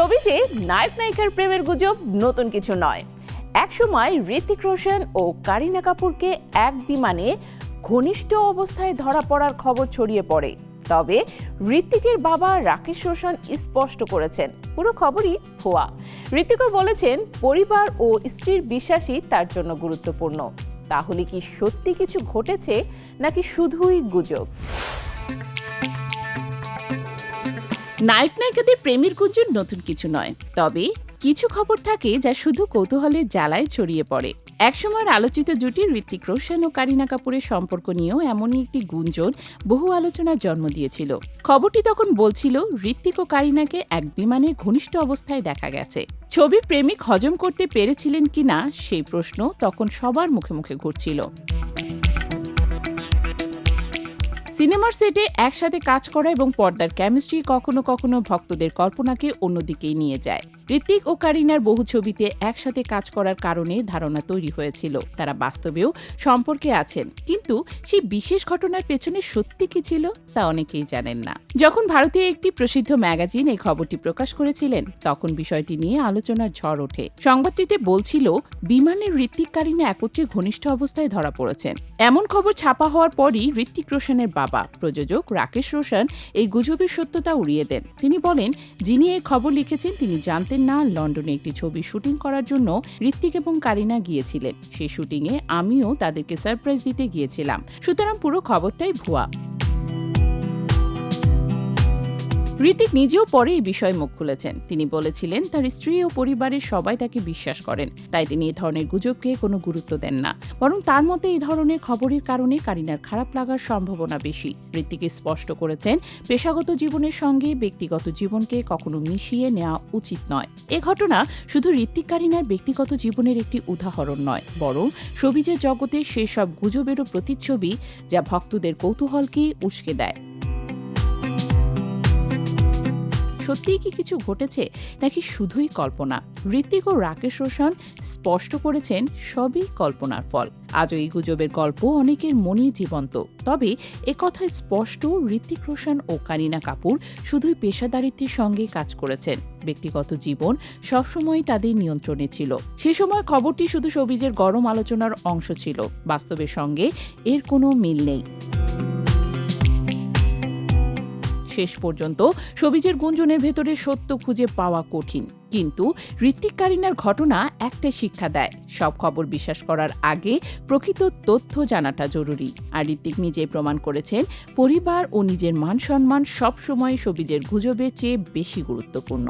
ছবিতে নায়ক নায়িকার প্রেমের গুজব নতুন কিছু নয়। একসময় হৃতিক রোশন ও কারিনা কাপুরকে এক বিমানে ঘনিষ্ঠ অবস্থায় ধরা পড়ার খবর ছড়িয়ে পড়ে। তবে হৃতিকের বাবা রাকেশ রোশন স্পষ্ট করেছেন পুরো খবরই ভুয়া। হৃতিকও বলেছেন পরিবার ও স্ত্রীর বিশ্বাসই তার জন্য গুরুত্বপূর্ণ। তাহলে কি সত্যি কিছু ঘটেছে নাকি শুধুই গুজব? নায়ক নায়িকাদের প্রেমের গুজব নতুন কিছু নয়, তবে কিছু খবর থাকে যা শুধু কৌতূহলের জ্বালায় ছড়িয়ে পড়ে। একসময়ের আলোচিত জুটি হৃতিক রোশন ও কারিনা কাপুরের সম্পর্ক নিয়েও এমনই একটি গুঞ্জন বহু আলোচনার জন্ম দিয়েছিল। খবরটি তখন বলছিল হৃতিক ও কারিনাকে এক বিমানে ঘনিষ্ঠ অবস্থায় দেখা গেছে। ছবির প্রেমিক হজম করতে পেরেছিলেন কিনা সেই প্রশ্ন তখন সবার মুখে মুখে ঘুরছিল। সিনেমার সেটে একসাথে কাজ করা এবং পর্দার কেমিস্ট্রি কখনো কখনো ভক্তদের কল্পনাকে অন্যদিকেই নিয়ে যায়। হৃতিক ও কারিনার বহু ছবিতে একসাথে কাজ করার কারণে ধারণা তৈরি হয়েছিল তারা বাস্তবেও সম্পর্কে আছেন, কিন্তু সেই বিশেষ ঘটনার পেছনে সত্যি কি ছিল তা অনেকেই জানেন না। যখন ভারতীয় একটি প্রসিদ্ধ ম্যাগাজিন এই খবরটি প্রকাশ করেছিলেন তখন বিষয়টি নিয়ে আলোচনার ঝড় ওঠে। সংবাদটিতে বলছিল বিমানের হৃতিক কারিনা একত্রে ঘনিষ্ঠ অবস্থায় ধরা পড়েছেন। এমন খবর ছাপা হওয়ার পরই হৃতিক রোশনের বাবা প্রযোজক রাকেশ রোশন এই গুজবের সত্যতা উড়িয়ে দেন। তিনি বলেন, যিনি এই খবর লিখেছেন তিনি জানতেন না লন্ডনে একটি ছবি শুটিং করার জন্য হৃতিক এবং কারিনা গিয়েছিলেন। সেই শুটিংয়ে আমিও তাদেরকে সারপ্রাইজ দিতে গিয়েছিলাম, সুতরাং পুরো খবরটাই ভুয়া। হৃতিক নিজেও পরে এই বিষয়ে মুখ খুলেছেন। তিনি বলেছিলেন তার স্ত্রী ও পরিবারের সবাই তাকে বিশ্বাস করেন, তাই তিনি এই ধরনের গুজবকে কোনো গুরুত্ব দেন না। বরং তার মতে এই ধরনের খবরের কারণে কারিনার খারাপ লাগার সম্ভাবনা বেশি। হৃতিক স্পষ্ট করেছেন পেশাগত জীবনের সঙ্গে ব্যক্তিগত জীবনকে কখনো মিশিয়ে নেওয়া উচিত নয়। এ ঘটনা শুধু হৃতিক কারিনার ব্যক্তিগত জীবনের একটি উদাহরণ নয়, বরং শোবিজের জগতে সেসব গুজবেরও প্রতিচ্ছবি যা ভক্তদের কৌতূহলকে উস্কে দেয়। সত্যিই কি কিছু ঘটেছে নাকি শুধুই কল্পনা? হৃতিক ও রাকেশ রোশন স্পষ্ট করেছেন সবই কল্পনার ফল। আজও এই গুজবের গল্প অনেকের মনে জীবন্ত। তবে একথা স্পষ্ট, হৃতিক রোশন ও কারিনা কাপুর শুধুই পেশাদারিত্বের সঙ্গে কাজ করেছেন। ব্যক্তিগত জীবন সবসময় তাদের নিয়ন্ত্রণে ছিল। সে সময় খবরটি শুধু শোবিজের গরম আলোচনার অংশ ছিল। বাস্তবের সঙ্গে এর কোনো মিল নেই। শেষ পর্যন্ত শোবিজের গুঞ্জনের ভেতরে সত্য খুঁজে পাওয়া কঠিন, কিন্তু হৃতিক কারিনার ঘটনা একটা শিক্ষা দেয়, সব খবর বিশ্বাস করার আগে প্রকৃত তথ্য জানাটা জরুরি। আর হৃতিক নিজেই প্রমাণ করেছেন পরিবার ও নিজের মান সম্মান সবসময় শোবিজের গুজবের চেয়ে বেশি গুরুত্বপূর্ণ।